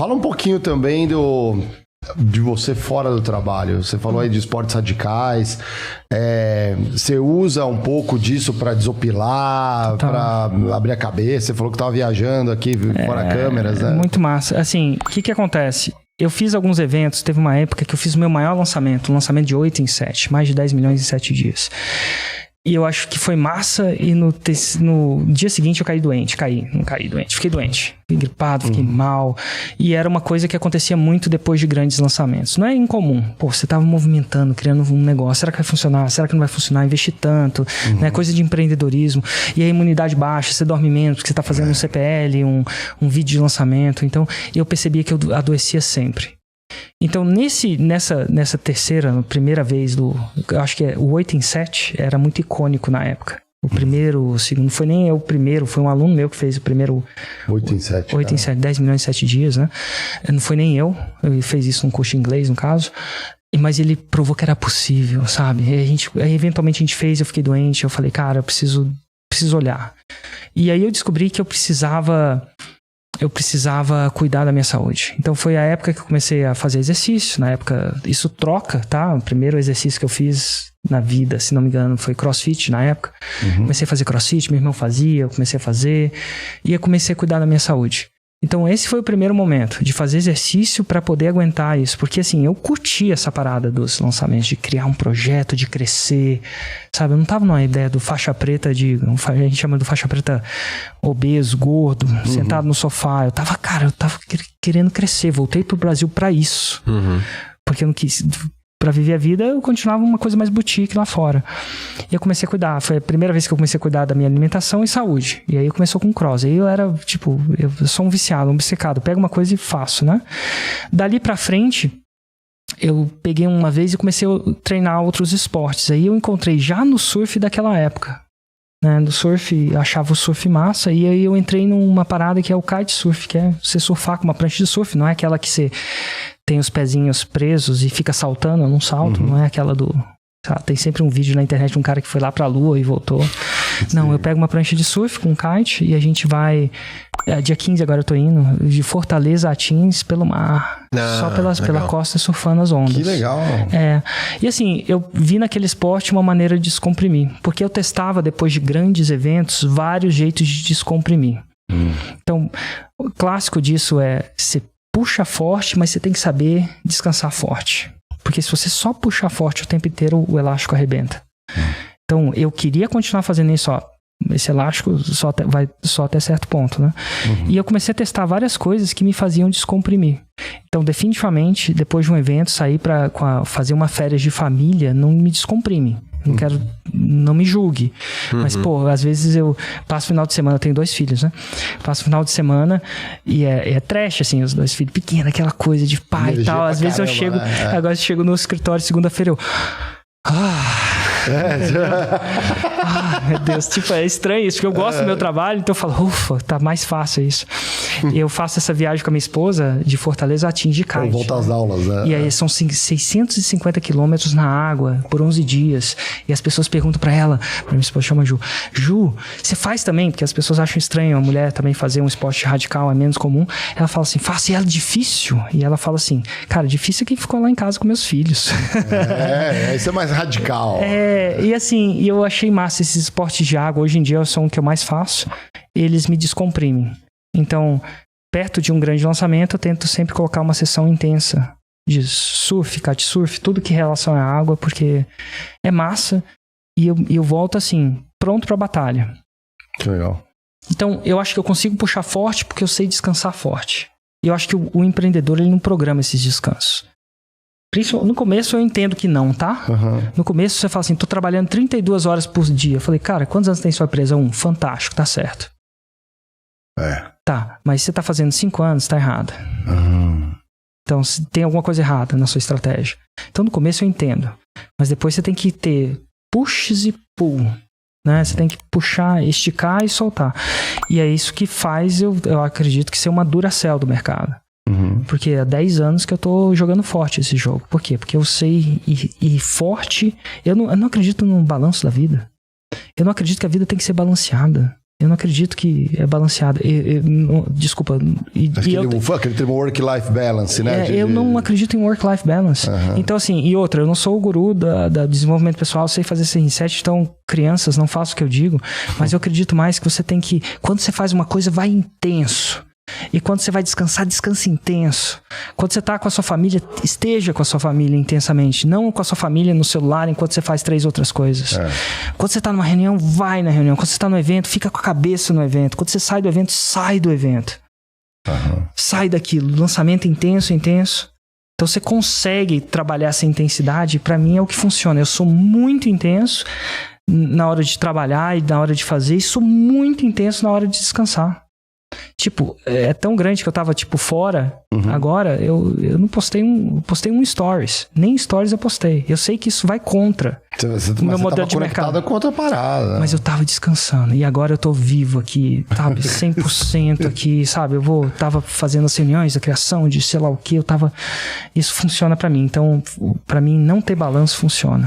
Fala um pouquinho também de você fora do trabalho. Você falou aí de esportes radicais. Você usa um pouco disso para desopilar, para abrir a cabeça. Você falou que estava viajando aqui fora câmeras, né? Muito massa. Assim, o que acontece? Eu fiz alguns eventos, teve uma época que eu fiz o meu maior lançamento, um lançamento de 8 em 7, mais de 10 milhões em 7 dias. E eu acho que foi massa e no dia seguinte eu fiquei doente. Fiquei doente, fiquei gripado, fiquei mal. E era uma coisa que acontecia muito depois de grandes lançamentos. Não é incomum. Pô, você tava movimentando, criando um negócio. Será que vai funcionar? Será que não vai funcionar? Investir tanto, né? Coisa de empreendedorismo. E a imunidade baixa, você dorme menos porque você tá fazendo um CPL, um vídeo de lançamento. Então, eu percebia que eu adoecia sempre. Então, nessa primeira vez eu acho que o 8 em 7 era muito icônico na época. O primeiro, o segundo, foi nem eu o primeiro, foi um aluno meu que fez o primeiro... 8 em 7. 8 em 7, 10 milhões em 7 dias, né? Não foi nem eu, ele fez isso num curso de inglês, no caso. Mas ele provou que era possível, sabe? Aí, eventualmente a gente fez, eu fiquei doente, eu falei, cara, eu preciso olhar. E aí eu descobri que eu precisava cuidar da minha saúde. Então foi a época que eu comecei a fazer exercício. Na época, isso troca, tá? O primeiro exercício que eu fiz na vida, se não me engano, foi CrossFit na época. Comecei a fazer CrossFit, meu irmão fazia, eu comecei a fazer. E eu comecei a cuidar da minha saúde. Então esse foi o primeiro momento, de fazer exercício para poder aguentar isso. Porque assim, eu curti essa parada dos lançamentos, de criar um projeto, de crescer, sabe? Eu não tava numa ideia do faixa preta a gente chama do faixa preta obeso, gordo, sentado no sofá. Eu tava querendo crescer, voltei pro Brasil para isso. Porque eu não quis... Pra viver a vida, eu continuava uma coisa mais boutique lá fora. E eu comecei a cuidar. Foi a primeira vez que eu comecei a cuidar da minha alimentação e saúde. E aí começou com o cross. Aí eu era, tipo, eu sou um viciado, um obcecado. Pego uma coisa e faço, né? Dali pra frente, eu peguei uma vez e comecei a treinar outros esportes. Aí eu encontrei já no surf daquela época. Né? No surf, achava o surf massa. E aí eu entrei numa parada que é o kitesurf, que é você surfar com uma prancha de surf. Não é aquela que você... tem os pezinhos presos e fica saltando, eu não salto, não é aquela do... Tem sempre um vídeo na internet de um cara que foi lá pra lua e voltou. Não, eu pego uma prancha de surf com um kite e a gente vai... dia 15 agora eu tô indo, de Fortaleza a Atins pelo mar. Só pela costa surfando as ondas. Que legal. E assim, eu vi naquele esporte uma maneira de descomprimir. Porque eu testava, depois de grandes eventos, vários jeitos de descomprimir. Então, o clássico disso é... Você puxa forte, mas você tem que saber descansar forte. Porque se você só puxar forte o tempo inteiro, o elástico arrebenta. Então, eu queria continuar fazendo isso, esse elástico vai só até certo ponto, né? E eu comecei a testar várias coisas que me faziam descomprimir. Então, definitivamente, depois de um evento, sair para fazer uma férias de família não me descomprime. Não me julgue. Mas, pô, às vezes eu passo final de semana, eu tenho 2 filhos, né? Passo final de semana e é trash, assim, os 2 filhos pequenos, aquela coisa de pai e tal. Às vezes eu chego, agora eu chego no escritório segunda-feira, meu Deus, tipo, é estranho isso, porque eu gosto do meu trabalho, então eu falo, ufa, tá mais fácil isso. E eu faço essa viagem com a minha esposa de Fortaleza a Atins de kite. Volta às aulas, né? E aí são 650 quilômetros na água por 11 dias. E as pessoas perguntam pra ela, minha esposa chama Ju, você faz também? Porque as pessoas acham estranho a mulher também fazer um esporte radical, é menos comum. Ela fala assim, faço, e ela difícil? E ela fala assim, cara, difícil é quem ficou lá em casa com meus filhos. Isso é mais radical. E assim, eu achei massa esses esportes de água. Hoje em dia são o que eu mais faço. Eles me descomprimem. Então, perto de um grande lançamento, eu tento sempre colocar uma sessão intensa de surf, kitesurf, tudo que relaciona à água, porque é massa. E eu volto assim, pronto pra batalha. Que legal. Então, eu acho que eu consigo puxar forte porque eu sei descansar forte. E eu acho que o empreendedor, ele não programa esses descansos. No começo eu entendo que não, tá? No começo você fala assim, tô trabalhando 32 horas por dia. Eu falei, cara, quantos anos tem sua empresa? 1. Fantástico, tá certo. Tá, mas você tá fazendo 5 anos, tá errado. Então tem alguma coisa errada na sua estratégia. Então no começo eu entendo. Mas depois você tem que ter pushes e pull. Né? Você tem que puxar, esticar e soltar. E é isso que faz, eu acredito, que ser uma Duracell do mercado. Porque há 10 anos que eu tô jogando forte esse jogo. Por quê? Porque eu sei ir forte. Eu não acredito no balanço da vida. Eu não acredito que a vida tem que ser balanceada. Eu não acredito que é balanceado. Desculpa. Aquele termo work-life balance, né? Eu não acredito em work-life balance. Então, assim, e outra, eu não sou o guru da desenvolvimento pessoal, eu sei fazer esse reset, então, crianças, não faço o que eu digo, mas eu acredito mais que você tem que, quando você faz uma coisa, vai intenso. E quando você vai descansar, descanse intenso. Quando você tá com a sua família, esteja com a sua família intensamente. Não com a sua família no celular enquanto você faz 3 outras coisas. Quando você tá numa reunião, vai na reunião. Quando você tá no evento, fica com a cabeça no evento. Quando você sai do evento, sai do evento. Sai daquilo. Lançamento intenso. Então você consegue trabalhar essa intensidade. Pra mim é o que funciona. Eu sou muito intenso na hora de trabalhar e na hora de fazer. E sou muito intenso na hora de descansar. Tipo, é tão grande que eu tava, tipo, fora. Agora, eu não postei um stories. Nem stories eu postei. Eu sei que isso vai contra o meu modelo de mercado. Com outra parada. Mas eu tava descansando. E agora eu tô vivo aqui, sabe? 100% aqui, sabe? Tava fazendo as reuniões, a criação de sei lá o que. Isso funciona pra mim. Então, pra mim, não ter balanço funciona.